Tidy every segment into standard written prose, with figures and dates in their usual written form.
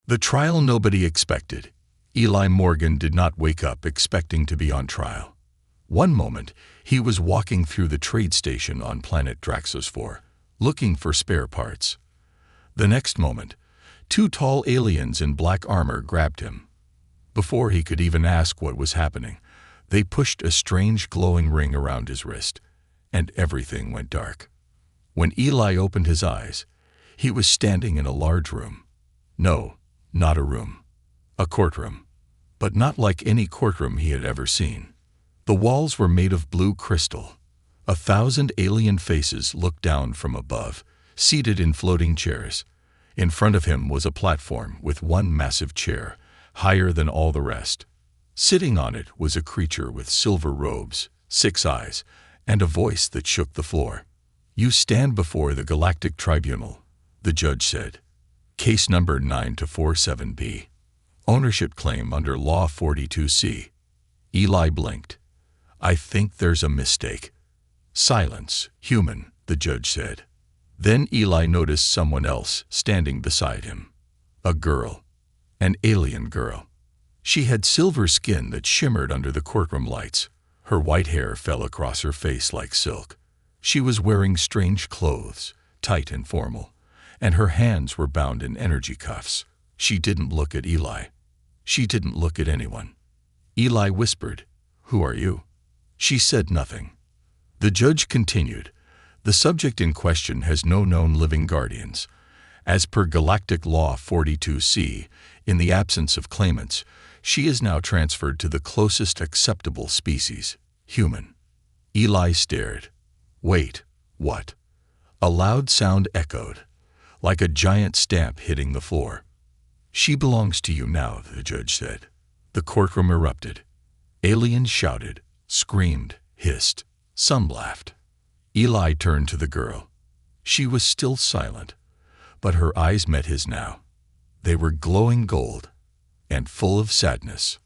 The trial nobody expected. Eli Morgan did not wake up expecting to be on trial. One moment, he was walking through the trade station on planet Draxos 4, looking for spare parts. The next moment, two tall aliens in black armor grabbed him. Before he could even ask what was happening, they pushed a strange glowing ring around his wrist, and everything went dark. When Eli opened his eyes, he was standing in a large room. No, not a room. A courtroom. But not like any courtroom he had ever seen. The walls were made of blue crystal. 1,000 alien faces looked down from above, seated in floating chairs. In front of him was a platform with one massive chair, higher than all the rest. Sitting on it was a creature with silver robes, 6 eyes, and a voice that shook the floor. "You stand before the Galactic Tribunal," the judge said. "Case number 9247B. Ownership claim under Law 42C. Eli blinked. "I think there's a mistake." "Silence, human," the judge said. Then Eli noticed someone else standing beside him. A girl. An alien girl. She had silver skin that shimmered under the courtroom lights. Her white hair fell across her face like silk. She was wearing strange clothes, tight and formal, and her hands were bound in energy cuffs. She didn't look at Eli. She didn't look at anyone. Eli whispered, "Who are you?" She said nothing. The judge continued, "The subject in question has no known living guardians. As per Galactic Law 42C, in the absence of claimants, she is now transferred to the closest acceptable species, human." Eli stared. "Wait, what?" A loud sound echoed, like a giant stamp hitting the floor. "She belongs to you now," the judge said. The courtroom erupted. Aliens shouted, screamed, hissed. Some laughed. Eli turned to the girl. She was still silent, but her eyes met his now. They were glowing gold and full of sadness.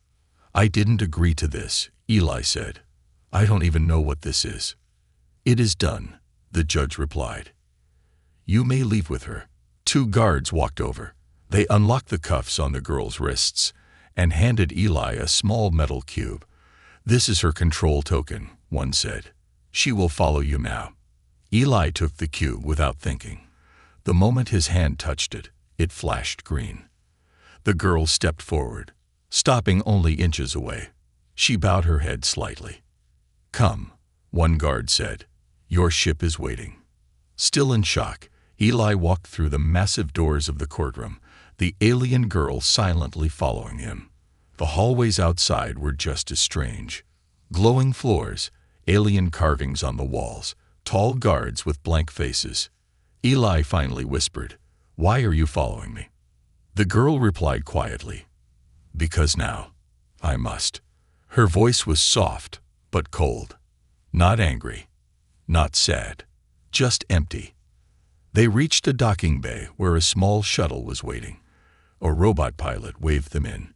"I didn't agree to this," Eli said. "I don't even know what this is." "It is done," the judge replied. "You may leave with her." 2 guards walked over. They unlocked the cuffs on the girl's wrists and handed Eli a small metal cube. "This is her control token," one said. "She will follow you now." Eli took the cube without thinking. The moment his hand touched it, it flashed green. The girl stepped forward, stopping only inches away. She bowed her head slightly. "Come," one guard said. "Your ship is waiting." Still in shock, Eli walked through the massive doors of the courtroom, the alien girl silently following him. The hallways outside were just as strange. Glowing floors, alien carvings on the walls, tall guards with blank faces. Eli finally whispered, "Why are you following me?" The girl replied quietly, "Because now, I must." Her voice was soft, but cold. Not angry, not sad, just empty. They reached a docking bay where a small shuttle was waiting. A robot pilot waved them in.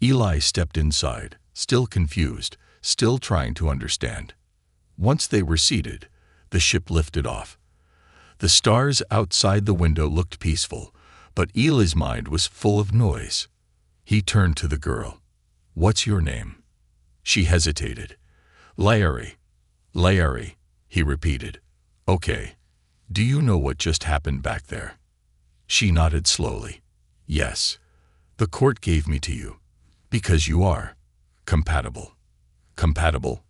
Eli stepped inside, still confused, still trying to understand. Once they were seated, the ship lifted off. The stars outside the window looked peaceful, but Eli's mind was full of noise. He turned to the girl. "What's your name?" She hesitated. "Larry. Larry," he repeated. "Okay. Do you know what just happened back there?" She nodded slowly. "Yes. The court gave me to you. Because you are compatible." "Compatible?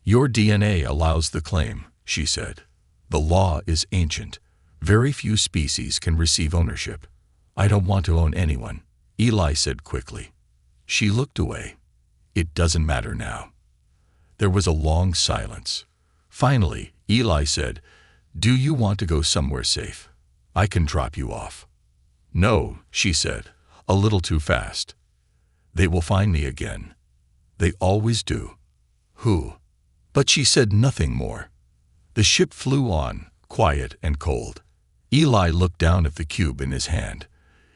Your DNA allows the claim," she said. "The law is ancient. Very few species can receive ownership." "I don't want to own anyone," Eli said quickly. She looked away. "It doesn't matter now." There was a long silence. Finally, Eli said, "Do you want to go somewhere safe? I can drop you off." "No," she said, "a little too fast. They will find me again. They always do." "Who?" But she said nothing more. The ship flew on, quiet and cold. Eli looked down at the cube in his hand.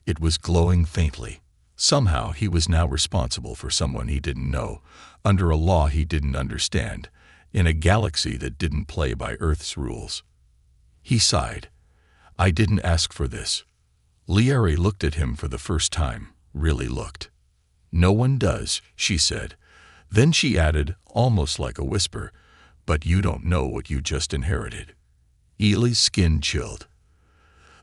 It was glowing faintly. Somehow he was now responsible for someone he didn't know, under a law he didn't understand, in a galaxy that didn't play by Earth's rules. He sighed. "I didn't ask for this." Lieri looked at him for the first time, really looked. "No one does," she said. Then she added, almost like a whisper, "But you don't know what you just inherited." Eli's skin chilled.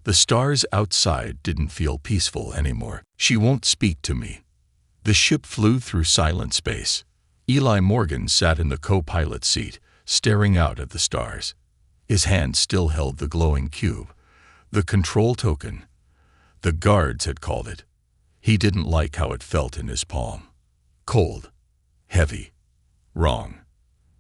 The stars outside didn't feel peaceful anymore. "She won't speak to me." The ship flew through silent space. Eli Morgan sat in the co-pilot seat, staring out at the stars. His hand still held the glowing cube, the control token. The guards had called it. He didn't like how it felt in his palm. Cold. Heavy. Wrong.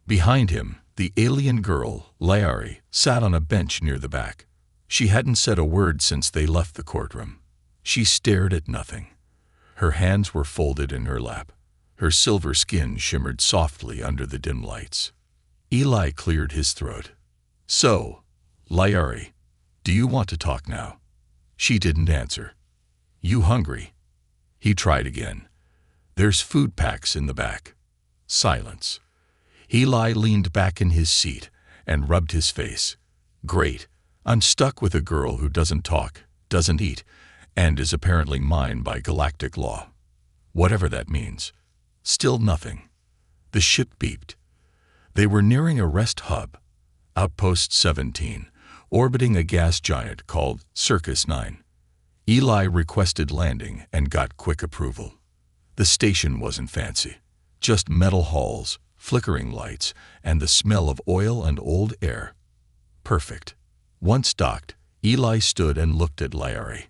Behind him, the alien girl, Larry, sat on a bench near the back. She hadn't said a word since they left the courtroom. She stared at nothing. Her hands were folded in her lap. Her silver skin shimmered softly under the dim lights. Eli cleared his throat. "So, Larry, do you want to talk now?" She didn't answer. "You hungry?" He tried again. "There's food packs in the back." Silence. Eli leaned back in his seat and rubbed his face. "Great. I'm stuck with a girl who doesn't talk, doesn't eat, and is apparently mine by galactic law. Whatever that means. Still nothing." The ship beeped. They were nearing a rest hub, Outpost 17, orbiting a gas giant called Circus 9. Eli requested landing and got quick approval. The station wasn't fancy. Just metal halls, flickering lights, and the smell of oil and old air. Perfect. Once docked, Eli stood and looked at Larry.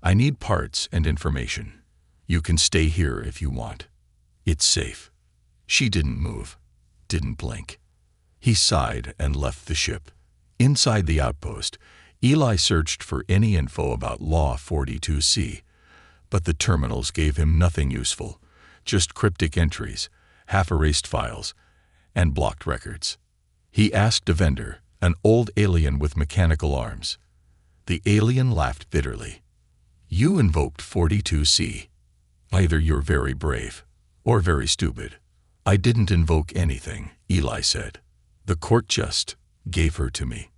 "I need parts and information. You can stay here if you want. It's safe." She didn't move, didn't blink. He sighed and left the ship. Inside the outpost, Eli searched for any info about Law 42C, but the terminals gave him nothing useful, just cryptic entries, half-erased files, and blocked records. He asked a vendor, an old alien with mechanical arms. The alien laughed bitterly. "You invoked 42C. Either you're very brave, or very stupid." "I didn't invoke anything," Eli said. "The court just gave her to me."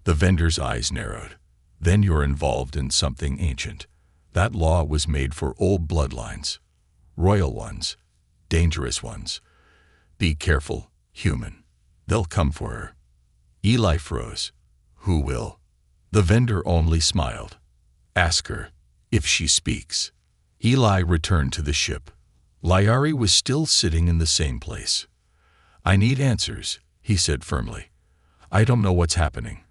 The vendor's eyes narrowed. "Then you're involved in something ancient. That law was made for old bloodlines. Royal ones. Dangerous ones. Be careful, human. They'll come for her." Eli froze. "Who will?" The vendor only smiled. "Ask her, if she speaks." Eli returned to the ship. Larry was still sitting in the same place. "I need answers," he said firmly. "I don't know what's happening,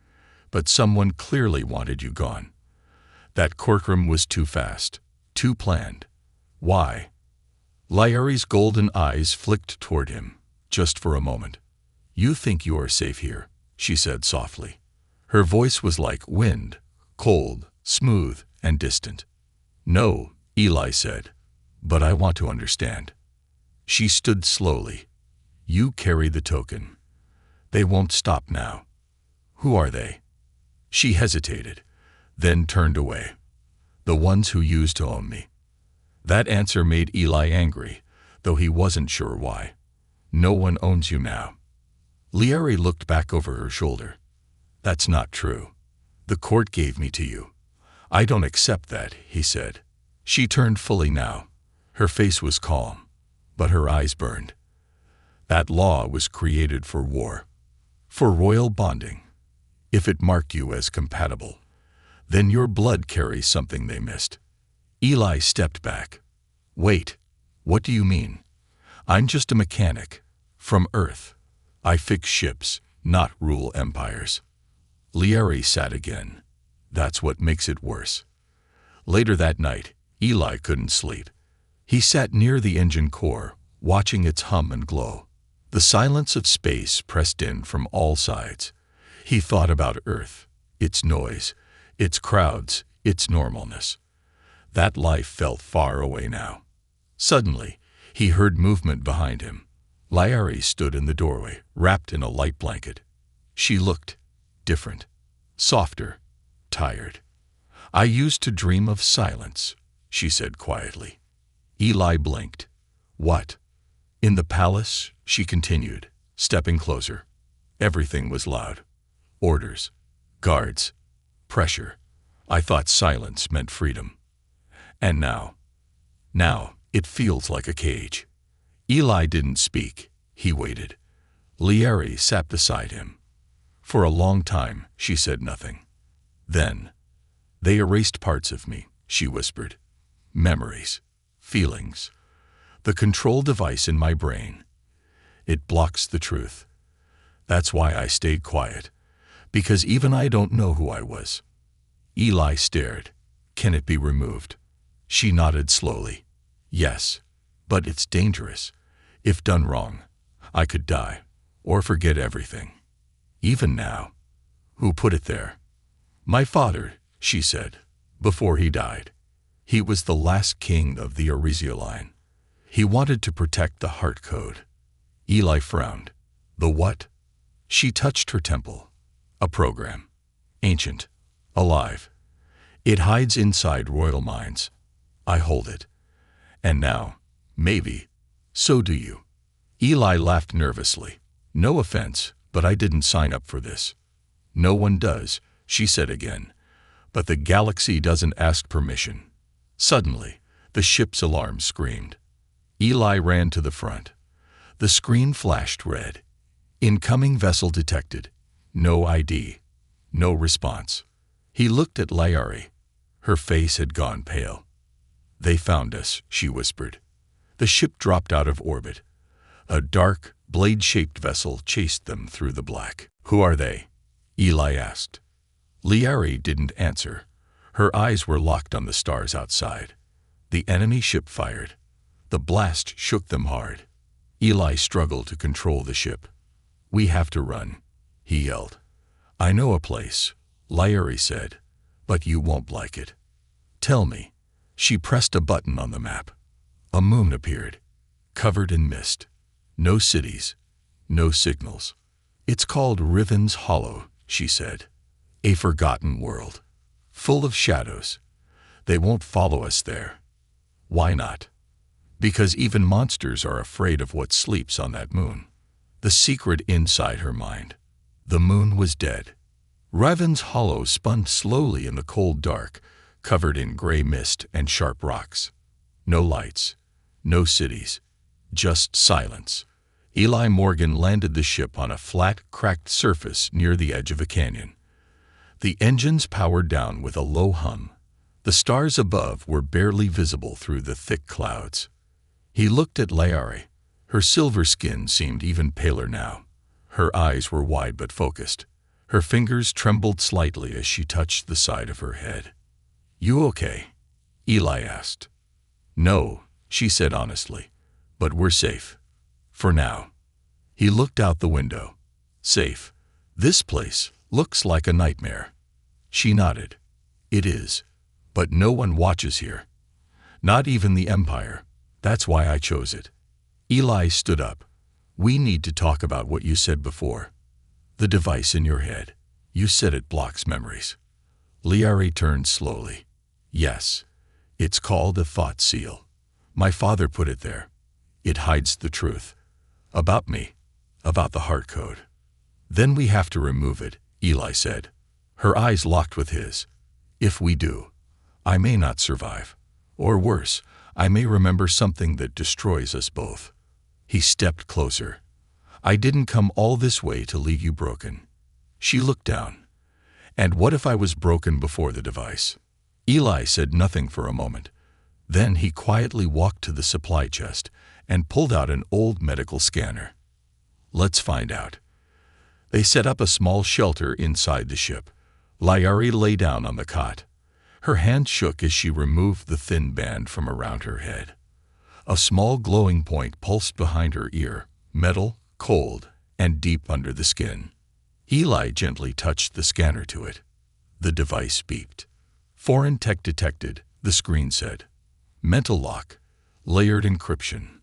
but someone clearly wanted you gone. That courtroom was too fast, too planned. Why?" Larry's golden eyes flicked toward him, just for a moment. "You think you are safe here," she said softly. Her voice was like wind, cold, smooth, and distant. "No," Eli said, "but I want to understand." She stood slowly. "You carry the token. They won't stop now. Who are they?" She hesitated, then turned away. "The ones who used to own me." That answer made Eli angry, though he wasn't sure why. "No one owns you now." Larry looked back over her shoulder. "That's not true. The court gave me to you." "I don't accept that," he said. She turned fully now. Her face was calm, but her eyes burned. "That law was created for war, for royal bonding. If it marked you as compatible, then your blood carries something they missed." Eli stepped back. "Wait, what do you mean? I'm just a mechanic, from Earth. I fix ships, not rule empires." Larry sat again. "That's what makes it worse." Later that night, Eli couldn't sleep. He sat near the engine core, watching its hum and glow. The silence of space pressed in from all sides. He thought about Earth, its noise, its crowds, its normalness. That life felt far away now. Suddenly, he heard movement behind him. Larry stood in the doorway, wrapped in a light blanket. She looked different, softer, tired. "I used to dream of silence," she said quietly. Eli blinked. "What?" "In the palace," she continued, stepping closer. "Everything was loud. Orders, guards, pressure. I thought silence meant freedom. And now, Now, it feels like a cage. Eli didn't speak. He waited. Liari sat beside him. For a long time, she said nothing. Then, they erased parts of me, she whispered. Memories, feelings, the control device in my brain. It blocks the truth. That's why I stayed quiet, because even I don't know who I was. Eli stared. Can it be removed? She nodded slowly. Yes, but it's dangerous. If done wrong, I could die, or forget everything. Even now. Who put it there? My father, she said, before he died. He was the last king of the Arisia line. He wanted to protect the heart code. Eli frowned. The what? She touched her temple. A program. Ancient. Alive. It hides inside royal minds. I hold it. And now, maybe, so do you. Eli laughed nervously. No offense, but I didn't sign up for this. No one does, she said again. But the galaxy doesn't ask permission. Suddenly, the ship's alarm screamed. Eli ran to the front. The screen flashed red. Incoming vessel detected. No ID. No response. He looked at Liari. Her face had gone pale. They found us, she whispered. The ship dropped out of orbit. A dark, blade-shaped vessel chased them through the black. Who are they? Eli asked. Liari didn't answer. Her eyes were locked on the stars outside. The enemy ship fired. The blast shook them hard. Eli struggled to control the ship. We have to run, he yelled. I know a place, Liari said, but you won't like it. Tell me. She pressed a button on the map. A moon appeared, covered in mist. No cities, no signals. It's called Riven's Hollow, she said. A forgotten world, full of shadows. They won't follow us there. Why not? Because even monsters are afraid of what sleeps on that moon. The secret inside her mind. The moon was dead. Riven's Hollow spun slowly in the cold dark, covered in gray mist and sharp rocks. No lights, no cities, just silence. Eli Morgan landed the ship on a flat, cracked surface near the edge of a canyon. The engines powered down with a low hum. The stars above were barely visible through the thick clouds. He looked at Liari. Her silver skin seemed even paler now. Her eyes were wide but focused. Her fingers trembled slightly as she touched the side of her head. You okay? Eli asked. No, she said honestly, but we're safe. For now. He looked out the window. Safe. This place looks like a nightmare. She nodded. It is. But no one watches here. Not even the Empire. That's why I chose it. Eli stood up. We need to talk about what you said before. The device in your head. You said it blocks memories. Liari turned slowly. Yes. It's called a thought seal. My father put it there. It hides the truth. About me. About the heart code. Then we have to remove it, Eli said. Her eyes locked with his. If we do, I may not survive. Or worse, I may remember something that destroys us both. He stepped closer. I didn't come all this way to leave you broken. She looked down. And what if I was broken before the device? Eli said nothing for a moment. Then he quietly walked to the supply chest and pulled out an old medical scanner. Let's find out. They set up a small shelter inside the ship. Liari lay down on the cot. Her hand shook as she removed the thin band from around her head. A small glowing point pulsed behind her ear, metal, cold, and deep under the skin. Eli gently touched the scanner to it. The device beeped. Foreign tech detected, the screen said. Mental lock. Layered encryption.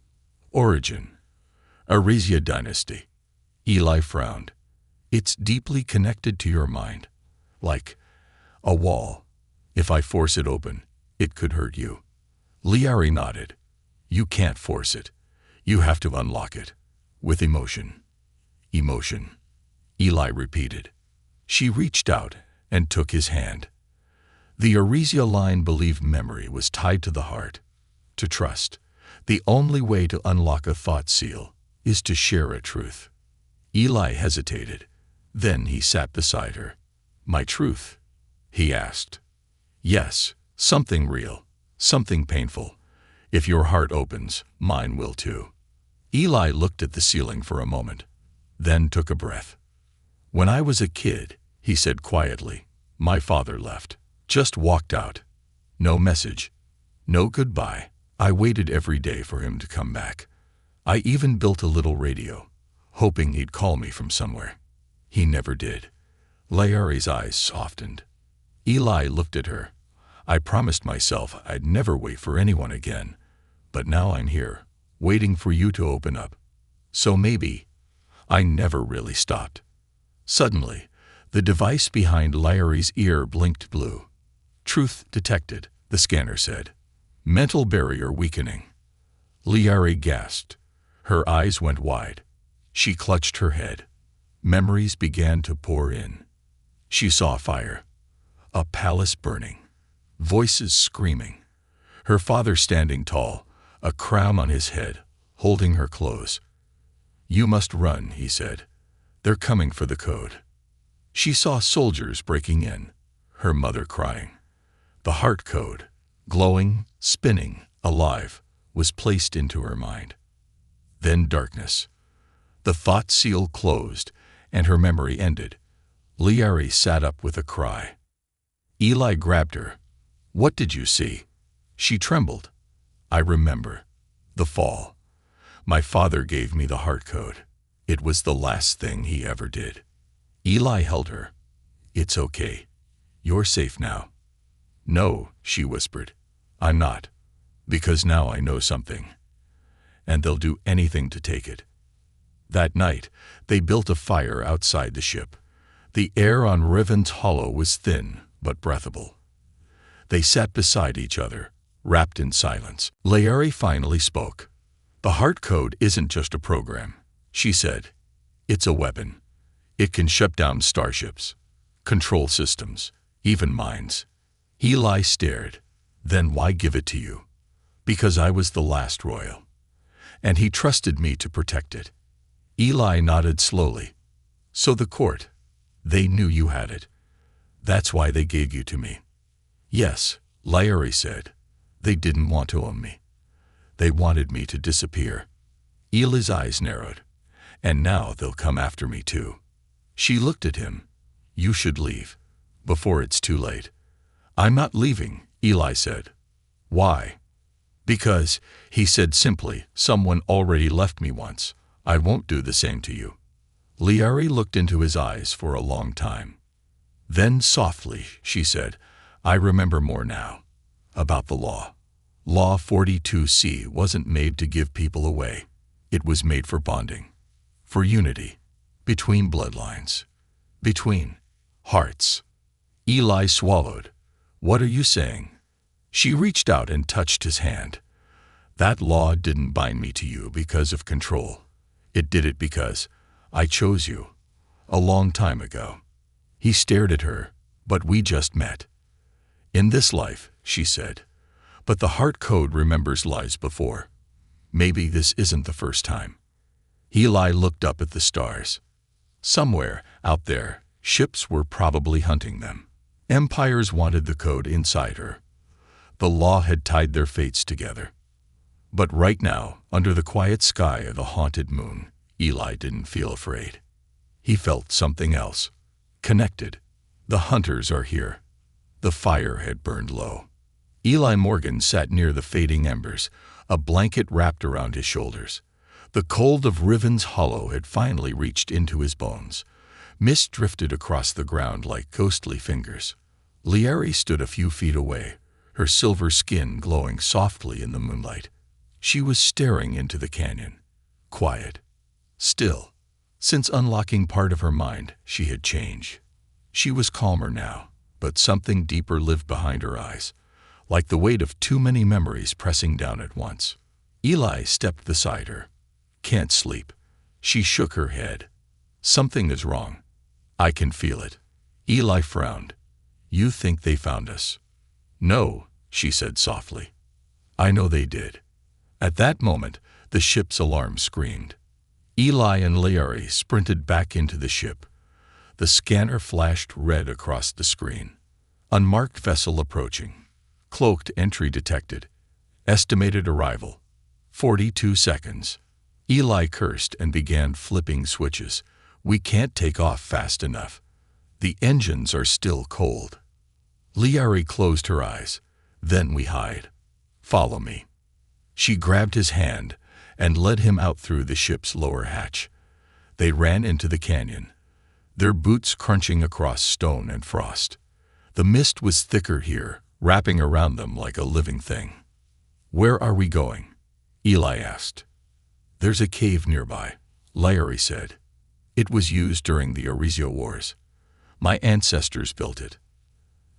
Origin. Arisia dynasty. Eli frowned. It's deeply connected to your mind. Like a wall. If I force it open, it could hurt you. Liari nodded. You can't force it. You have to unlock it. With emotion. Emotion. Eli repeated. She reached out and took his hand. The Arisia line believed memory was tied to the heart. to trust. The only way to unlock a thought seal is to share a truth. Eli hesitated. Then he sat beside her. My truth? He asked. Yes, something real, something painful. If your heart opens, mine will too. Eli looked at the ceiling for a moment, then took a breath. When I was a kid, he said quietly, my father left, just walked out. No message, no goodbye. I waited every day for him to come back. I even built a little radio, hoping he'd call me from somewhere. He never did. Layari's eyes softened. Eli looked at her. I promised myself I'd never wait for anyone again, but now I'm here, waiting for you to open up. So maybe I never really stopped. Suddenly, the device behind Layari's ear blinked blue. Truth detected, the scanner said. Mental barrier weakening. Layari gasped. Her eyes went wide. She clutched her head. Memories began to pour in. She saw fire, a palace burning, voices screaming, her father standing tall, a crown on his head, holding her close. You must run, he said. They're coming for the code. She saw soldiers breaking in, her mother crying. The heart code, glowing, spinning, alive, was placed into her mind. Then darkness. The thought seal closed, and her memory ended. Layari sat up with a cry. Eli grabbed her. What did you see? She trembled. I remember. The fall. My father gave me the heart code. It was the last thing he ever did. Eli held her. It's okay. You're safe now. No, she whispered. I'm not. Because now I know something. And they'll do anything to take it. That night, they built a fire outside the ship. The air on Riven's Hollow was thin, but breathable. They sat beside each other, wrapped in silence. Layari finally spoke. The heart code isn't just a program, she said. It's a weapon. It can shut down starships, control systems, even minds. Eli stared. Then why give it to you? Because I was the last royal. And he trusted me to protect it. Eli nodded slowly. So the court, they knew you had it. That's why they gave you to me. Yes, Layari said. They didn't want to own me. They wanted me to disappear. Eli's eyes narrowed. And now they'll come after me too. She looked at him. You should leave, before it's too late. I'm not leaving, Eli said. Why? Because, he said simply, someone already left me once. I won't do the same to you. Layari looked into his eyes for a long time. Then softly, she said, I remember more now. About the law. Law 42C wasn't made to give people away. It was made for bonding. For unity. Between bloodlines. Between hearts. Eli swallowed. What are you saying? She reached out and touched his hand. That law didn't bind me to you because of control. It did it because I chose you. A long time ago. He stared at her, but we just met. In this life, she said. But the heart code remembers lives before. Maybe this isn't the first time. Eli looked up at the stars. Somewhere, out there, ships were probably hunting them. Empires wanted the code inside her. The law had tied their fates together. But right now, under the quiet sky of the haunted moon, Eli didn't feel afraid. He felt something else. Connected. The hunters are here. The fire had burned low. Eli Morgan sat near the fading embers, a blanket wrapped around his shoulders. The cold of Riven's Hollow had finally reached into his bones. Mist drifted across the ground like ghostly fingers. Layari stood a few feet away, her silver skin glowing softly in the moonlight. She was staring into the canyon, quiet, still. Since unlocking part of her mind, she had changed. She was calmer now, but something deeper lived behind her eyes, like the weight of too many memories pressing down at once. Eli stepped beside her. Can't sleep. She shook her head. Something is wrong. I can feel it. Eli frowned. You think they found us? No, she said softly. I know they did. At that moment, the ship's alarm screamed. Eli and Larry sprinted back into the ship. The scanner flashed red across the screen. Unmarked vessel approaching. Cloaked entry detected. Estimated arrival, 42 seconds. Eli cursed and began flipping switches. We can't take off fast enough. The engines are still cold. Larry closed her eyes. Then we hide. Follow me. She grabbed his hand and led him out through the ship's lower hatch. They ran into the canyon, their boots crunching across stone and frost. The mist was thicker here, wrapping around them like a living thing. Where are we going? Eli asked. There's a cave nearby, Larry said. It was used during the Erizio Wars. My ancestors built it.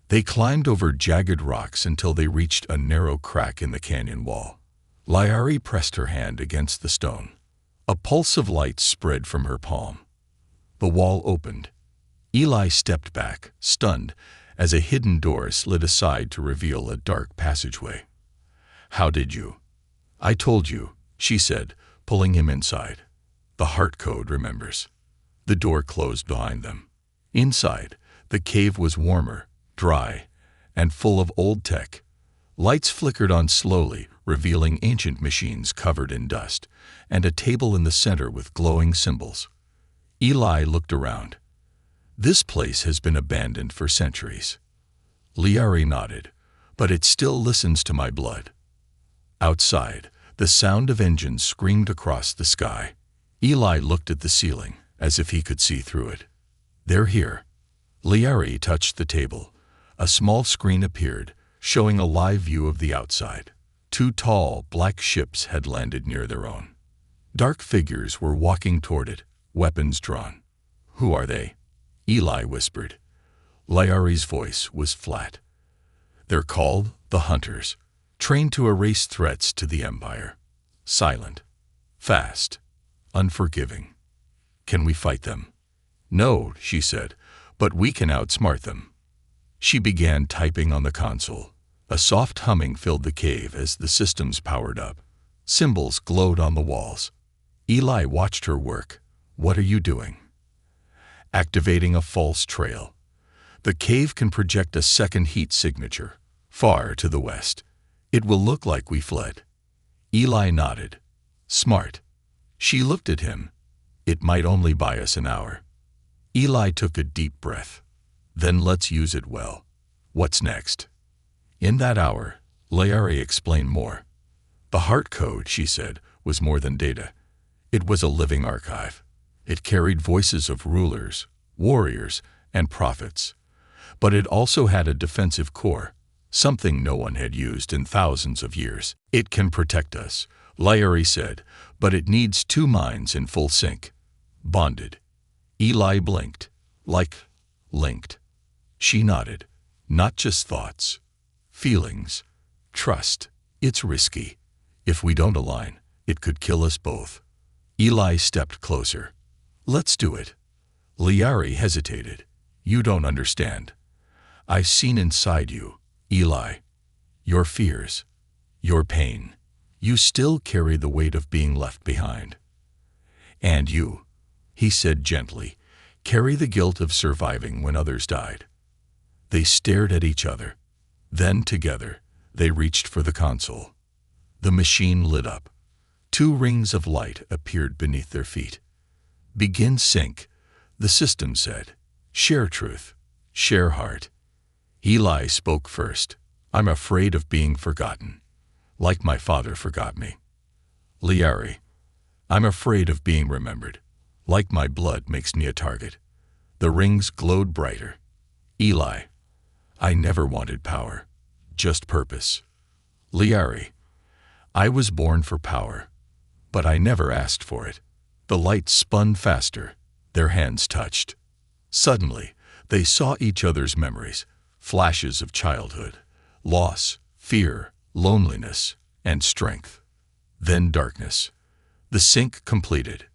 They climbed over jagged rocks until they reached a narrow crack in the canyon wall. Larry pressed her hand against the stone. A pulse of light spread from her palm. The wall opened. Eli stepped back, stunned, as a hidden door slid aside to reveal a dark passageway. How did you? I told you, she said, pulling him inside. The heart code remembers. The door closed behind them. Inside, the cave was warmer, dry, and full of old tech. Lights flickered on slowly, revealing ancient machines covered in dust, and a table in the center with glowing symbols. Eli looked around. This place has been abandoned for centuries. Larry nodded, but it still listens to my blood. Outside, the sound of engines screamed across the sky. Eli looked at the ceiling, as if he could see through it. They're here. Larry touched the table. A small screen appeared, showing a live view of the outside. 2 tall, black ships had landed near their own. Dark figures were walking toward it, weapons drawn. Who are they? Eli whispered. Larry's voice was flat. They're called the Hunters, trained to erase threats to the Empire. Silent, fast, unforgiving. Can we fight them? No, she said, but we can outsmart them. She began typing on the console. A soft humming filled the cave as the systems powered up. Symbols glowed on the walls. Eli watched her work. What are you doing? Activating a false trail. The cave can project a second heat signature, far to the west. It will look like we fled. Eli nodded. Smart. She looked at him. It might only buy us an hour. Eli took a deep breath. Then let's use it well. What's next? In that hour, Larry explained more. The heart code, she said, was more than data. It was a living archive. It carried voices of rulers, warriors, and prophets. But it also had a defensive core, something no one had used in thousands of years. It can protect us, Larry said, but it needs 2 minds in full sync. Bonded. Eli blinked. Linked. She nodded. Not just thoughts. Feelings. Trust. It's risky. If we don't align, it could kill us both. Eli stepped closer. Let's do it. Larry hesitated. You don't understand. I've seen inside you, Eli. Your fears. Your pain. You still carry the weight of being left behind. And you, he said gently, carry the guilt of surviving when others died. They stared at each other. Then, together, they reached for the console. The machine lit up. 2 rings of light appeared beneath their feet. Begin sync, the system said. Share truth. Share heart. Eli spoke first. I'm afraid of being forgotten, like my father forgot me. Larry. I'm afraid of being remembered, like my blood makes me a target. The rings glowed brighter. Eli. I never wanted power, just purpose. Larry. I was born for power, but I never asked for it. The light spun faster. Their hands touched. Suddenly, they saw each other's memories, flashes of childhood, loss, fear, loneliness, and strength. Then darkness. The sync completed.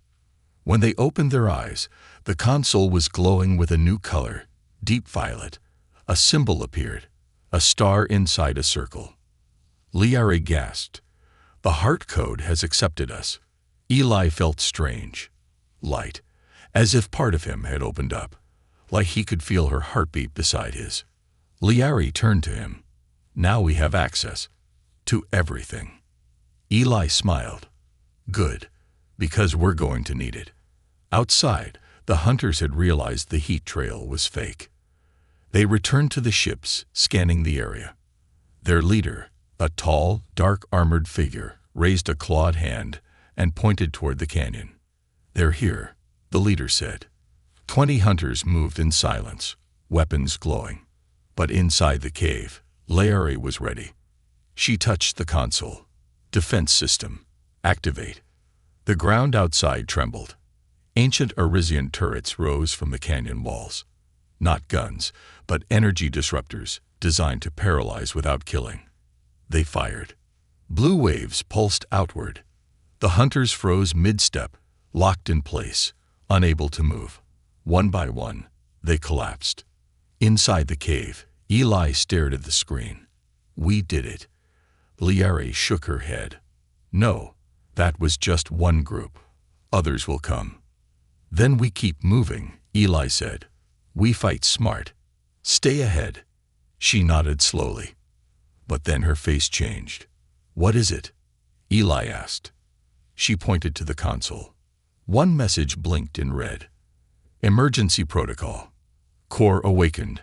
When they opened their eyes, the console was glowing with a new color, deep violet. A symbol appeared, a star inside a circle. Liari gasped. The heart code has accepted us. Eli felt strange, light, as if part of him had opened up, like he could feel her heartbeat beside his. Liari turned to him. Now we have access to everything. Eli smiled. Good, because we're going to need it. Outside, the hunters had realized the heat trail was fake. They returned to the ships, scanning the area. Their leader, a tall, dark-armored figure, raised a clawed hand and pointed toward the canyon. They're here, the leader said. 20 hunters moved in silence, weapons glowing. But inside the cave, Liari was ready. She touched the console. Defense system. Activate. The ground outside trembled. Ancient Arisian turrets rose from the canyon walls. Not guns, but energy disruptors designed to paralyze without killing. They fired. Blue waves pulsed outward. The hunters froze mid-step, locked in place, unable to move. One by one, they collapsed. Inside the cave, Eli stared at the screen. We did it. Liari shook her head. No, that was just one group. Others will come. Then we keep moving, Eli said. We fight smart. Stay ahead. She nodded slowly. But then her face changed. What is it? Eli asked. She pointed to the console. One message blinked in red. Emergency protocol. Core awakened.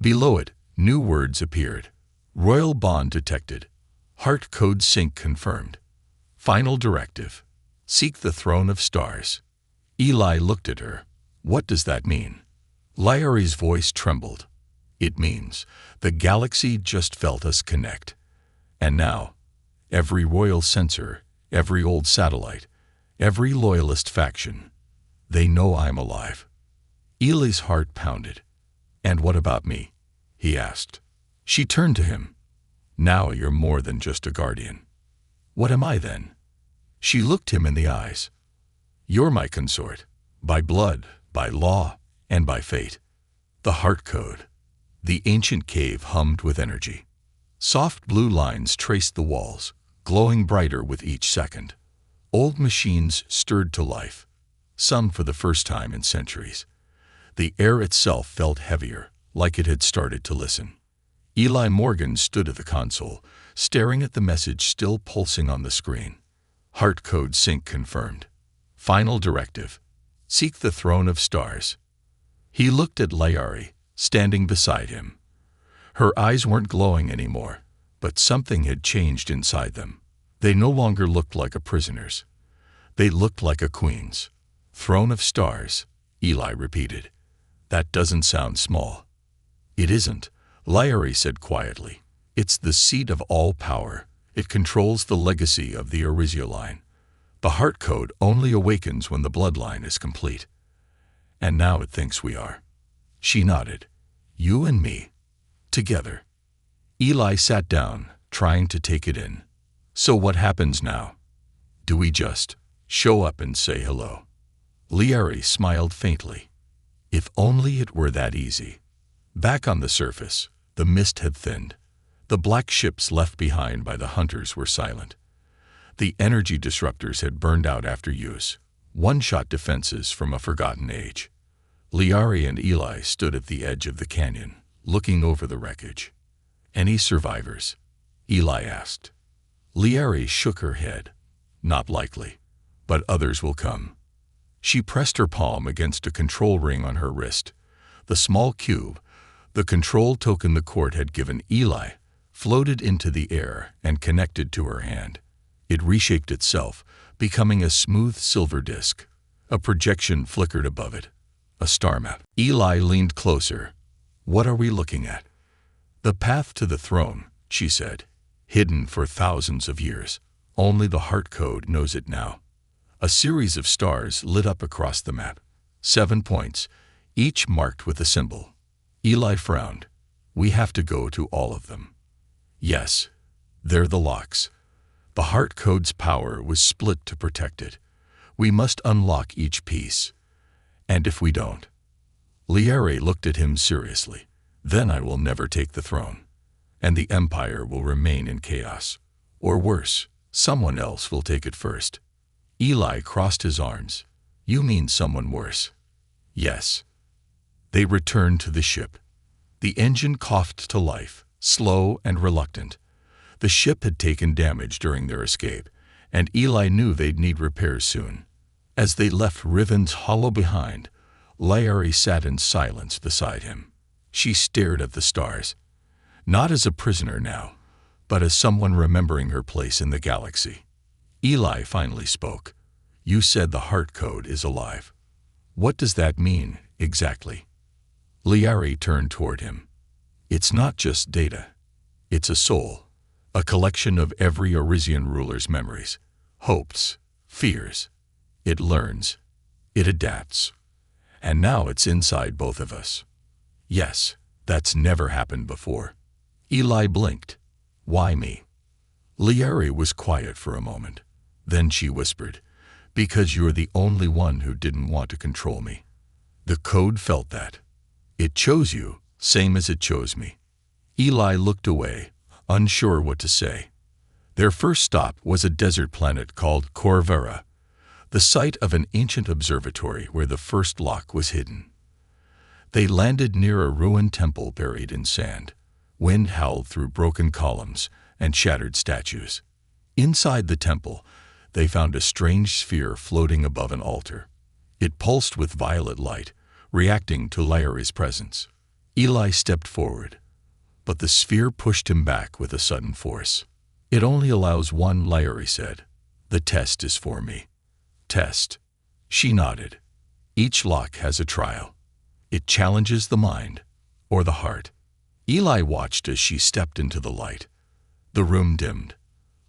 Below it, new words appeared. Royal bond detected. Heart code sync confirmed. Final directive. Seek the throne of stars. Eli looked at her. What does that mean? Liari's voice trembled. It means the galaxy just felt us connect. And now, every royal censor, every old satellite, every loyalist faction, they know I'm alive. Eli's heart pounded. And what about me? He asked. She turned to him. Now you're more than just a guardian. What am I then? She looked him in the eyes. You're my consort, by blood, by law, and by fate. The heart code. The ancient cave hummed with energy. Soft blue lines traced the walls, glowing brighter with each second. Old machines stirred to life, some for the first time in centuries. The air itself felt heavier, like it had started to listen. Eli Morgan stood at the console, staring at the message still pulsing on the screen. Heart code sync confirmed. Final directive. Seek the throne of stars. He looked at Liari, standing beside him. Her eyes weren't glowing anymore, but something had changed inside them. They no longer looked like a prisoner's. They looked like a queen's. Throne of stars, Eli repeated. That doesn't sound small. It isn't, Liari said quietly. It's the seat of all power. It controls the legacy of the Arisia line. The heart code only awakens when the bloodline is complete. And now it thinks we are. She nodded. You and me. Together. Eli sat down, trying to take it in. So what happens now? Do we just show up and say hello? Liari smiled faintly. If only it were that easy. Back on the surface, the mist had thinned. The black ships left behind by the hunters were silent. The energy disruptors had burned out after use, one-shot defenses from a forgotten age. Liari and Eli stood at the edge of the canyon, looking over the wreckage. Any survivors? Eli asked. Liari shook her head. Not likely, but others will come. She pressed her palm against a control ring on her wrist. The small cube, the control token the court had given Eli, floated into the air and connected to her hand. It reshaped itself, becoming a smooth silver disk. A projection flickered above it. A star map. Eli leaned closer. What are we looking at? The path to the throne, she said. Hidden for thousands of years. Only the heart code knows it now. A series of stars lit up across the map. 7 points, each marked with a symbol. Eli frowned. We have to go to all of them. Yes, they're the locks. The heart code's power was split to protect it. We must unlock each piece. And if we don't? Liari looked at him seriously. Then I will never take the throne. And the empire will remain in chaos. Or worse, someone else will take it first. Eli crossed his arms. You mean someone worse? Yes. They returned to the ship. The engine coughed to life, slow and reluctant. The ship had taken damage during their escape, and Eli knew they'd need repairs soon. As they left Riven's hollow behind, Laari sat in silence beside him. She stared at the stars, not as a prisoner now, but as someone remembering her place in the galaxy. Eli finally spoke. You said the heart code is alive. What does that mean, exactly? Laari turned toward him. It's not just data. It's a soul, a collection of every Orisian ruler's memories, hopes, fears. It learns. It adapts. And now it's inside both of us. Yes, that's never happened before. Eli blinked. Why me? Laari was quiet for a moment. Then she whispered, because you're the only one who didn't want to control me. The code felt that. It chose you, same as it chose me. Eli looked away, unsure what to say. Their first stop was a desert planet called Corvera, the site of an ancient observatory where the first lock was hidden. They landed near a ruined temple buried in sand. Wind howled through broken columns and shattered statues. Inside the temple, they found a strange sphere floating above an altar. It pulsed with violet light, reacting to Laari's presence. Eli stepped forward, but the sphere pushed him back with a sudden force. It only allows one, Laari said. The test is for me. Test. She nodded. Each lock has a trial. It challenges the mind, or the heart. Eli watched as she stepped into the light. The room dimmed.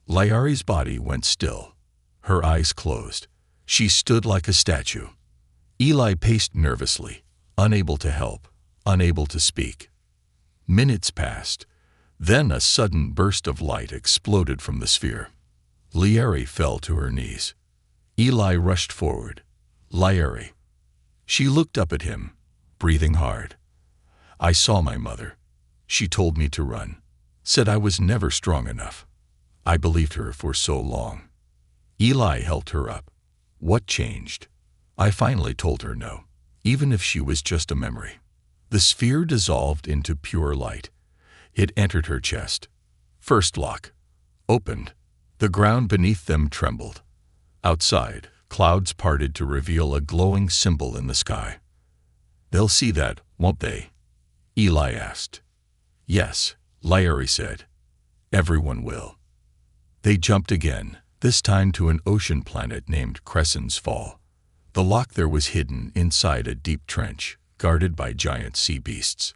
Laari's body went still. Her eyes closed. She stood like a statue. Eli paced nervously, unable to help, unable to speak. Minutes passed. Then a sudden burst of light exploded from the sphere. Laari fell to her knees. Eli rushed forward. Laari. She looked up at him, breathing hard. I saw my mother. She told me to run, said I was never strong enough. I believed her for so long. Eli helped her up. What changed? I finally told her no, even if she was just a memory. The sphere dissolved into pure light. It entered her chest. First lock. Opened. The ground beneath them trembled. Outside, clouds parted to reveal a glowing symbol in the sky. They'll see that, won't they? Eli asked. Yes, Laari said. Everyone will. They jumped again, this time to an ocean planet named Crescent's Fall. The lock there was hidden inside a deep trench, guarded by giant sea beasts.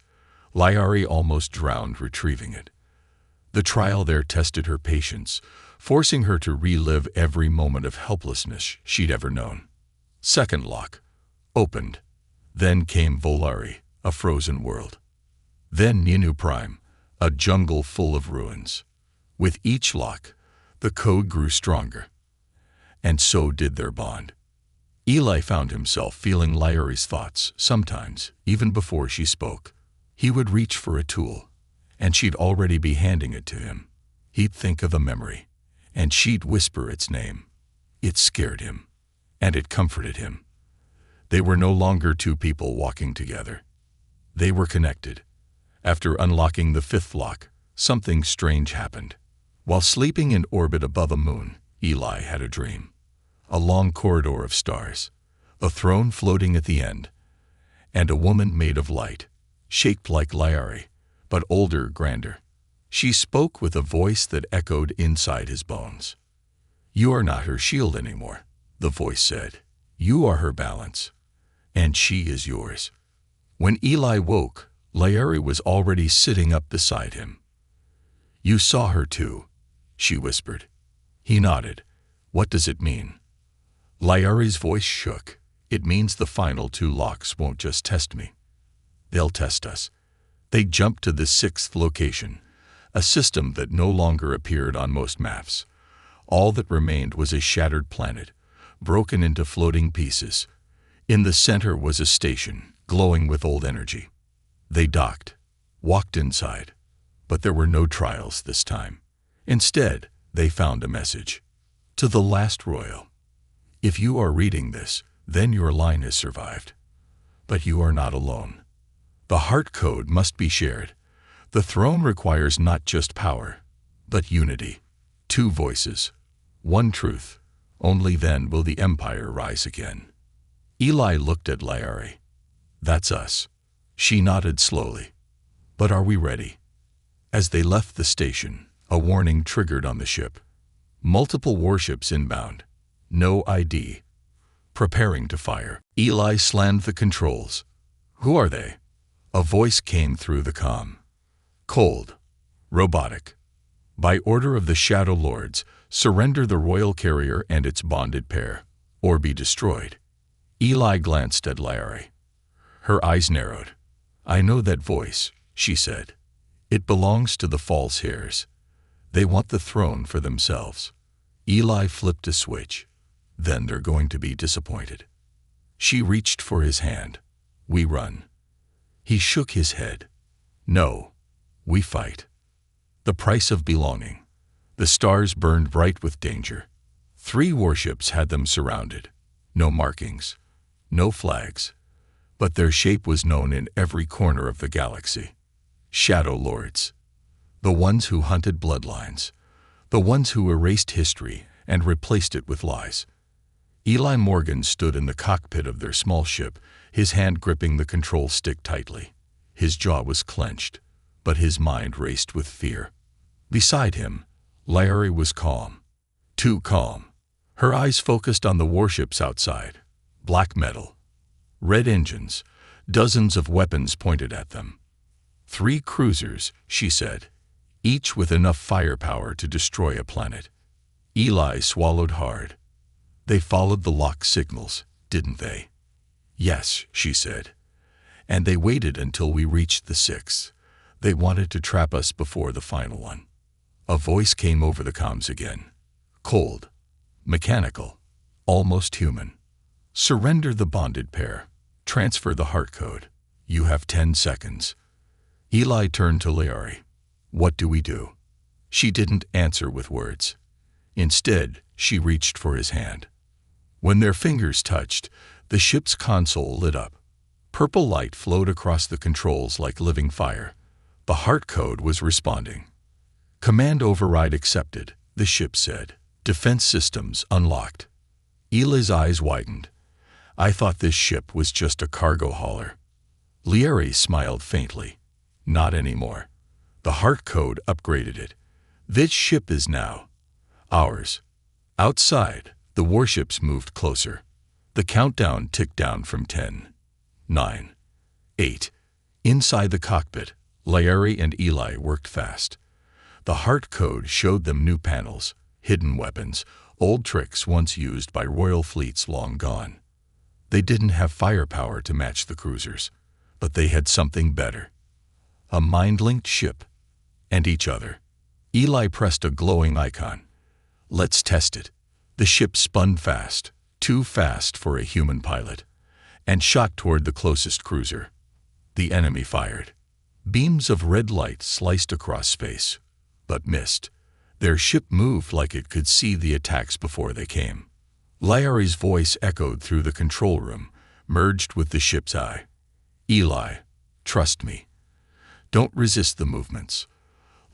Laari almost drowned retrieving it. The trial there tested her patience, forcing her to relive every moment of helplessness she'd ever known. Second lock. Opened. Then came Volari, a frozen world. Then Ninu Prime, a jungle full of ruins. With each lock, the code grew stronger. And so did their bond. Eli found himself feeling Laari's thoughts sometimes, even before she spoke. He would reach for a tool, and she'd already be handing it to him. He'd think of a memory, and she'd whisper its name. It scared him, and it comforted him. They were no longer two people walking together. They were connected. After unlocking the fifth lock, something strange happened. While sleeping in orbit above a moon, Eli had a dream. A long corridor of stars, a throne floating at the end, and a woman made of light, shaped like Laari, but older, grander. She spoke with a voice that echoed inside his bones. You are not her shield anymore, the voice said. You are her balance, and she is yours. When Eli woke, Laari was already sitting up beside him. You saw her too, she whispered. He nodded. What does it mean? Laari's voice shook. It means the final two locks won't just test me. They'll test us. They jumped to the sixth location, a system that no longer appeared on most maps. All that remained was a shattered planet, broken into floating pieces. In the center was a station, glowing with old energy. They docked, walked inside, but there were no trials this time. Instead, They found a message. To the last royal. If you are reading this, then your line has survived. But you are not alone. The heart code must be shared. The throne requires not just power, but unity. 2 voices. 1 truth. Only then will the empire rise again. Eli looked at Larry. That's us. She nodded slowly. But are we ready? As they left the station, a warning triggered on the ship. Multiple warships inbound. No ID. Preparing to fire. Eli slammed the controls. Who are they? A voice came through the comm. Cold. Robotic. By order of the Shadow Lords, surrender the royal carrier and its bonded pair, or be destroyed. Eli glanced at Larry. Her eyes narrowed. I know that voice, she said. It belongs to the false heirs. They want the throne for themselves. Eli flipped a switch. Then they're going to be disappointed. She reached for his hand. We run. He shook his head. No. We fight. The price of belonging. The stars burned bright with danger. 3 warships had them surrounded. No markings. No flags. But their shape was known in every corner of the galaxy. Shadow Lords. The ones who hunted bloodlines. The ones who erased history and replaced it with lies. Eli Morgan stood in the cockpit of their small ship, his hand gripping the control stick tightly. His jaw was clenched, but his mind raced with fear. Beside him, Larry was calm. Too calm. Her eyes focused on the warships outside. Black metal. Red engines. Dozens of weapons pointed at them. 3 cruisers, she said, each with enough firepower to destroy a planet. Eli swallowed hard. They followed the lock signals, didn't they? Yes, she said. And they waited until we reached the 6th. They wanted to trap us before the final one. A voice came over the comms again. Cold. Mechanical. Almost human. Surrender the bonded pair. Transfer the heart code. You have 10 seconds. Eli turned to Larry. What do we do? She didn't answer with words. Instead, she reached for his hand. When their fingers touched, the ship's console lit up. Purple light flowed across the controls like living fire. The heart code was responding. Command override accepted, the ship said. Defense systems unlocked. Eli's eyes widened. I thought this ship was just a cargo hauler. Larry smiled faintly. Not anymore. The heart code upgraded it. This ship is now ours. Outside, the warships moved closer. The countdown ticked down from 10, 9, 8. Inside the cockpit, Larry and Eli worked fast. The heart code showed them new panels, hidden weapons, old tricks once used by royal fleets long gone. They didn't have firepower to match the cruisers, but they had something better. A mind-linked ship. And each other. Eli pressed a glowing icon. Let's test it. The ship spun fast, too fast for a human pilot, and shot toward the closest cruiser. The enemy fired. Beams of red light sliced across space, but missed. Their ship moved like it could see the attacks before they came. Larry's voice echoed through the control room, merged with the ship's eye. Eli, trust me. Don't resist the movements.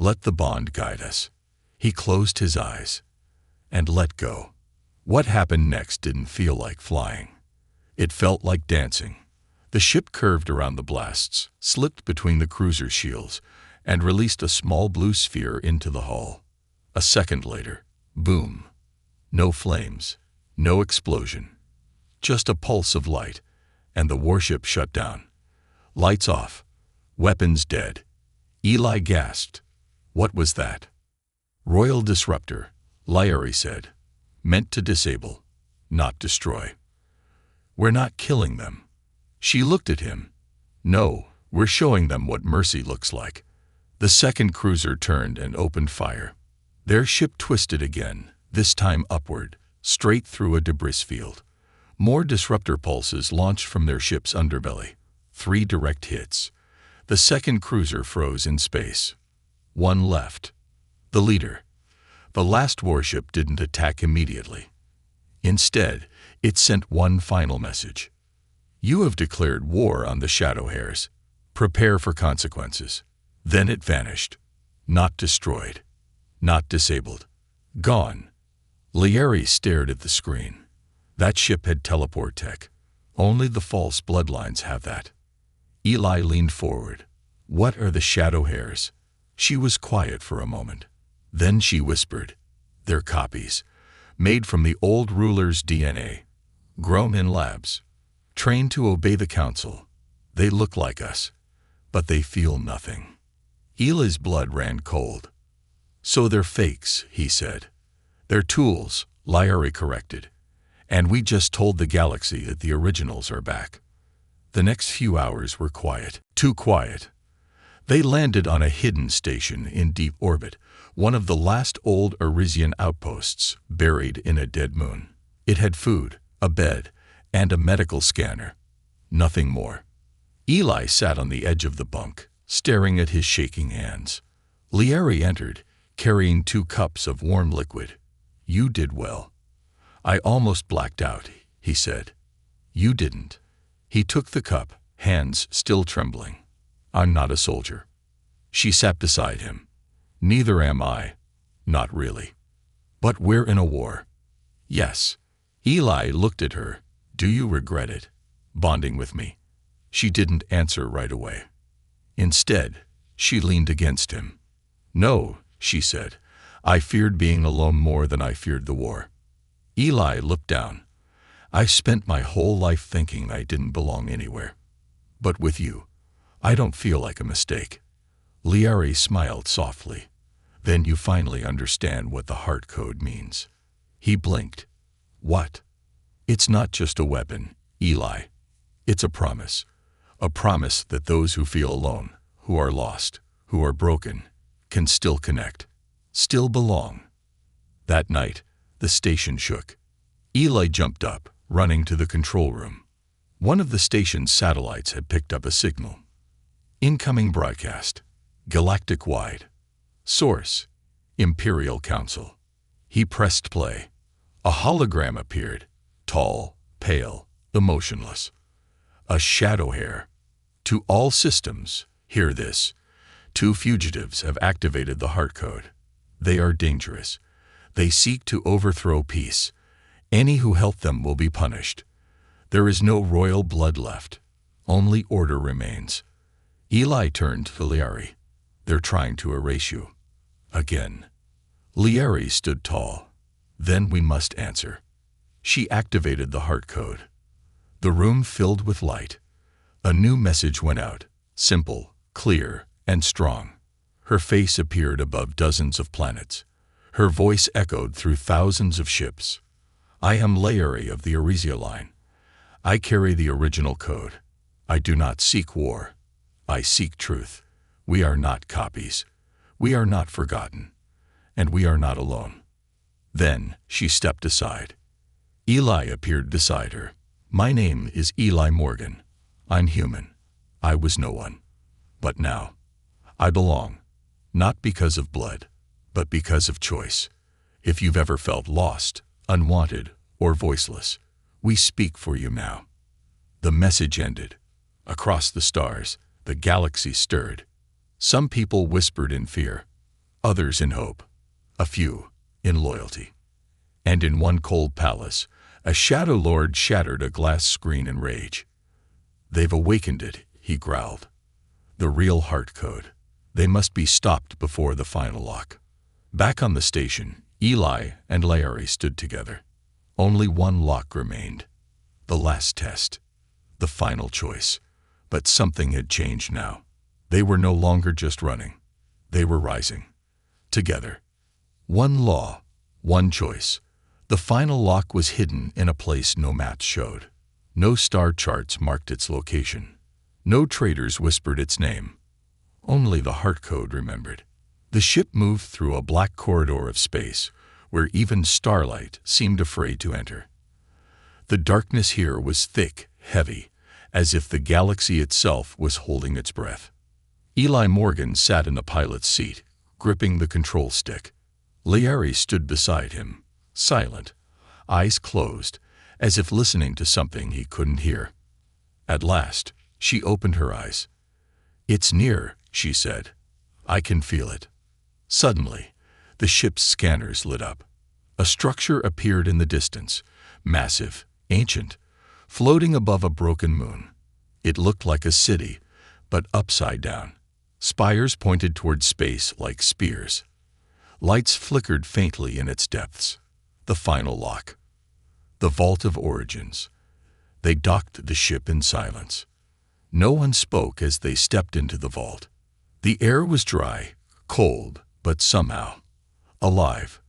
Let the bond guide us. He closed his eyes and let go. What happened next didn't feel like flying. It felt like dancing. The ship curved around the blasts, slipped between the cruiser's shields, and released a small blue sphere into the hull. A second later, boom. No flames, no explosion. Just a pulse of light, and the warship shut down. Lights off. Weapons dead. Eli gasped. What was that? Royal disruptor, Larry said. Meant to disable, not destroy. We're not killing them. She looked at him. No, we're showing them what mercy looks like. The second cruiser turned and opened fire. Their ship twisted again, this time upward, straight through a debris field. More disruptor pulses launched from their ship's underbelly. 3 direct hits. The second cruiser froze in space. One left. The leader. The last warship didn't attack immediately. Instead, it sent one final message. You have declared war on the Shadow Hairs. Prepare for consequences. Then it vanished. Not destroyed. Not disabled. Gone. Lieri stared at the screen. That ship had teleport tech. Only the false bloodlines have that. Eli leaned forward. What are the Shadow Hairs? She was quiet for a moment. Then she whispered. They're copies, made from the old ruler's DNA, grown in labs, trained to obey the council. They look like us, but they feel nothing. Eli's blood ran cold. So they're fakes, he said. They're tools, Lieri corrected. And we just told the galaxy that the originals are back. The next few hours were quiet, too quiet. They landed on a hidden station in deep orbit, one of the last old Arisian outposts buried in a dead moon. It had food, a bed, and a medical scanner. Nothing more. Eli sat on the edge of the bunk, staring at his shaking hands. Lieri entered, carrying 2 cups of warm liquid. You did well. I almost blacked out, he said. You didn't. He took the cup, hands still trembling. I'm not a soldier. She sat beside him. Neither am I. Not really. But we're in a war. Yes. Eli looked at her. Do you regret it? Bonding with me? She didn't answer right away. Instead, she leaned against him. No, she said. I feared being alone more than I feared the war. Eli looked down. I spent my whole life thinking I didn't belong anywhere. But with you, I don't feel like a mistake. Lieri smiled softly. Then you finally understand what the heart code means. He blinked. What? It's not just a weapon, Eli. It's a promise. A promise that those who feel alone, who are lost, who are broken, can still connect, still belong. That night, the station shook. Eli jumped up, running to the control room. One of the station's satellites had picked up a signal. Incoming broadcast. Galactic-wide. Source. Imperial Council. He pressed play. A hologram appeared. Tall, pale, emotionless. A shadow hair. To all systems, hear this. 2 fugitives have activated the heart code. They are dangerous. They seek to overthrow peace. Any who help them will be punished. There is no royal blood left. Only order remains. Eli turned to Lieri. They're trying to erase you. Again. Lieri stood tall. Then we must answer. She activated the heart code. The room filled with light. A new message went out, simple, clear, and strong. Her face appeared above dozens of planets. Her voice echoed through thousands of ships. I am Lieri of the Arisia line. I carry the original code. I do not seek war. I seek truth. We are not copies. We are not forgotten. And we are not alone. Then she stepped aside. Eli appeared beside her. My name is Eli Morgan. I'm human. I was no one. But now, I belong. Not because of blood, but because of choice. If you've ever felt lost, unwanted, or voiceless, we speak for you now. The message ended. Across the stars, the galaxy stirred. Some people whispered in fear, others in hope, a few in loyalty. And in one cold palace, a shadow lord shattered a glass screen in rage. They've awakened it, he growled. The real heart code. They must be stopped before the final lock. Back on the station, Eli and Lieri stood together. Only one lock remained. The last test. The final choice. But something had changed now. They were no longer just running. They were rising. Together. One law, one choice. The final lock was hidden in a place no maps showed. No star charts marked its location. No traders whispered its name. Only the heart code remembered. The ship moved through a black corridor of space, where even starlight seemed afraid to enter. The darkness here was thick, heavy, as if the galaxy itself was holding its breath. Eli Morgan sat in the pilot's seat, gripping the control stick. Liari stood beside him, silent, eyes closed, as if listening to something he couldn't hear. At last, she opened her eyes. "It's near," she said. "I can feel it." Suddenly, the ship's scanners lit up. A structure appeared in the distance, massive, ancient, floating above a broken moon. It looked like a city, but upside down. Spires pointed toward space like spears. Lights flickered faintly in its depths. The final lock. The Vault of Origins. They docked the ship in silence. No one spoke as they stepped into the vault. The air was dry, cold, but somehow alive.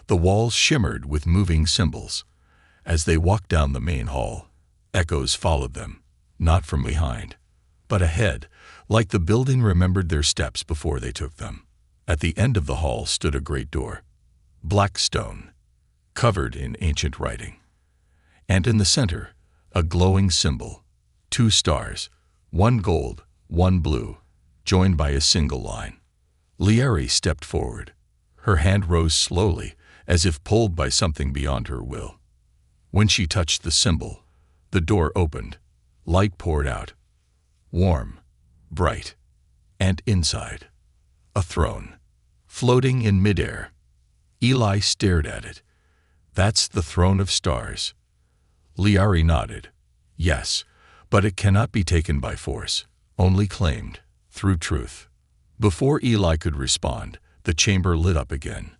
The walls shimmered with moving symbols. As they walked down the main hall, echoes followed them, not from behind, but ahead, like the building remembered their steps before they took them. At the end of the hall stood a great door, black stone, covered in ancient writing. And in the center, a glowing symbol, 2 stars, one gold, one blue, joined by a single line. Liari stepped forward. Her hand rose slowly, as if pulled by something beyond her will. When she touched the symbol, the door opened. Light poured out. Warm, bright, and inside, a throne, floating in midair. Eli stared at it. "That's the throne of stars." Liari nodded. "Yes, but it cannot be taken by force, only claimed, through truth." Before Eli could respond, the chamber lit up again.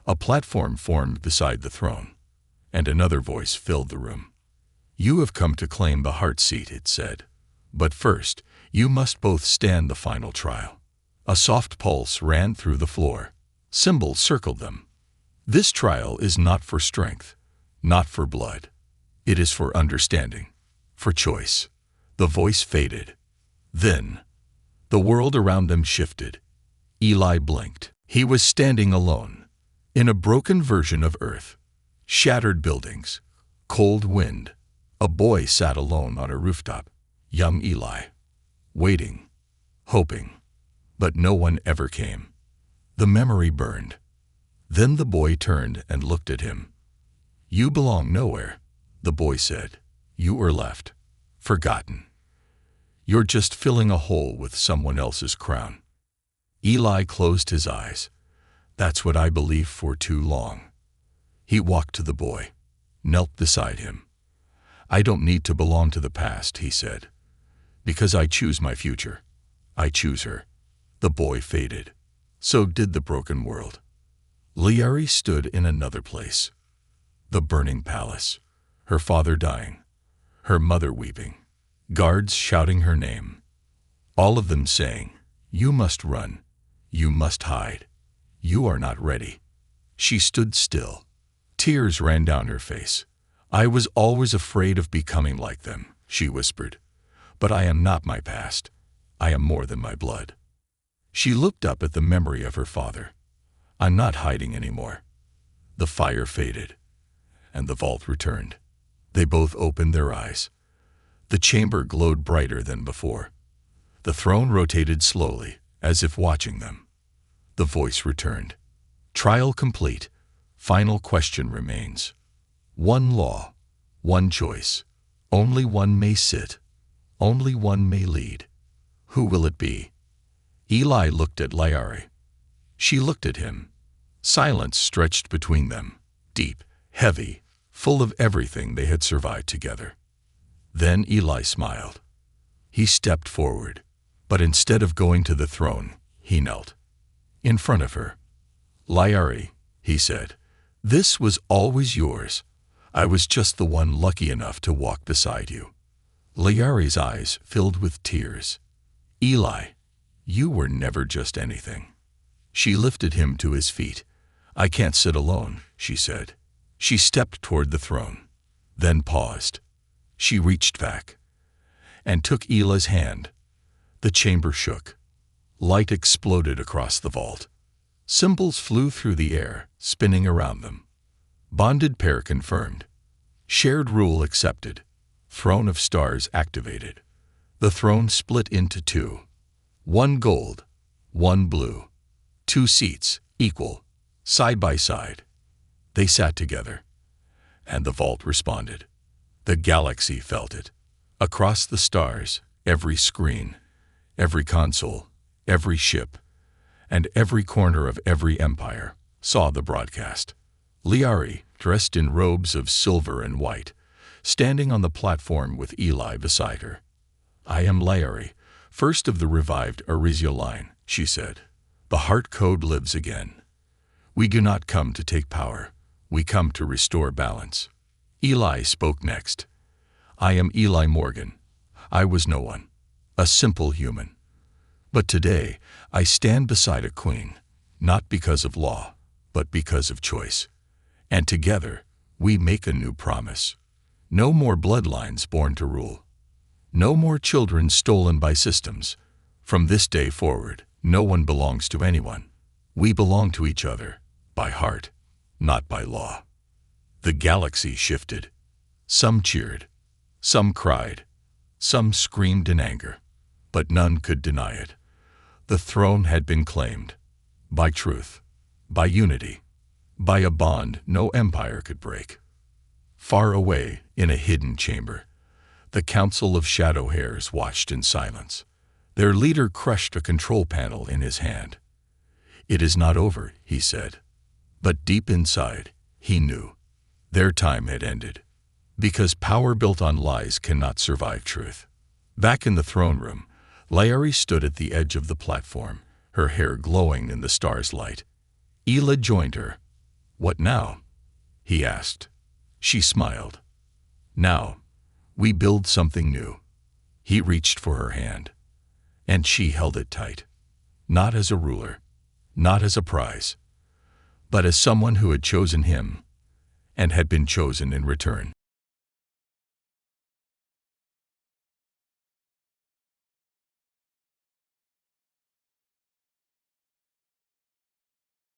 A platform formed beside the throne, and another voice filled the room. "You have come to claim the heart seat," it said. "But first, you must both stand the final trial." A soft pulse ran through the floor. Symbols circled them. "This trial is not for strength, not for blood. It is for understanding, for choice." The voice faded. Then, the world around them shifted. Eli blinked. He was standing alone, in a broken version of Earth. Shattered buildings, cold wind. A boy sat alone on a rooftop, young Eli, waiting, hoping, but no one ever came. The memory burned. Then the boy turned and looked at him. "You belong nowhere," the boy said. "You are left, forgotten. You're just filling a hole with someone else's crown." Eli closed his eyes. "That's what I believed for too long." He walked to the boy, knelt beside him. "I don't need to belong to the past," he said, "because I choose my future. I choose her." The boy faded. So did the broken world. Liari stood in another place. The burning palace. Her father dying. Her mother weeping. Guards shouting her name. All of them saying, "You must run. You must hide. You are not ready." She stood still. Tears ran down her face. "I was always afraid of becoming like them," she whispered. "But I am not my past. I am more than my blood." She looked up at the memory of her father. "I'm not hiding anymore." The fire faded, and the vault returned. They both opened their eyes. The chamber glowed brighter than before. The throne rotated slowly, as if watching them. The voice returned. "Trial complete. Final question remains. One law, one choice. Only one may sit. Only one may lead. Who will it be?" Eli looked at Liari. She looked at him. Silence stretched between them, deep, heavy, full of everything they had survived together. Then Eli smiled. He stepped forward, but instead of going to the throne, he knelt in front of her. "Liari," he said, "this was always yours. I was just the one lucky enough to walk beside you." Liari's eyes filled with tears. "Eli, you were never just anything." She lifted him to his feet. "I can't sit alone," she said. She stepped toward the throne, then paused. She reached back and took Eli's hand. The chamber shook. Light exploded across the vault. Symbols flew through the air, spinning around them. Bonded pair confirmed. Shared rule accepted. Throne of stars activated. The throne split into two. One gold, one blue. 2 seats, equal. Side by side, they sat together, and the vault responded. The galaxy felt it. Across the stars, every screen, every console, every ship, and every corner of every empire saw the broadcast. Liari, dressed in robes of silver and white, standing on the platform with Eli beside her. "I am Liari, first of the revived Arizio line," she said. "The heart code lives again. We do not come to take power. We come to restore balance." Eli spoke next. "I am Eli Morgan. I was no one, a simple human. But today, I stand beside a queen, not because of law, but because of choice. And together, we make a new promise. No more bloodlines born to rule. No more children stolen by systems. From this day forward, no one belongs to anyone. We belong to each other, by heart, not by law." The galaxy shifted. Some cheered, some cried, some screamed in anger, but none could deny it. The throne had been claimed, by truth, by unity, by a bond no empire could break. Far away, in a hidden chamber, the Council of Shadow Hairs watched in silence. Their leader crushed a control panel in his hand. "It is not over," he said. But deep inside, he knew. Their time had ended. Because power built on lies cannot survive truth. Back in the throne room, Liari stood at the edge of the platform, her hair glowing in the star's light. Ela joined her. "What now?" he asked. She smiled. "Now, we build something new." He reached for her hand, and she held it tight. Not as a ruler, not as a prize, but as someone who had chosen him and had been chosen in return.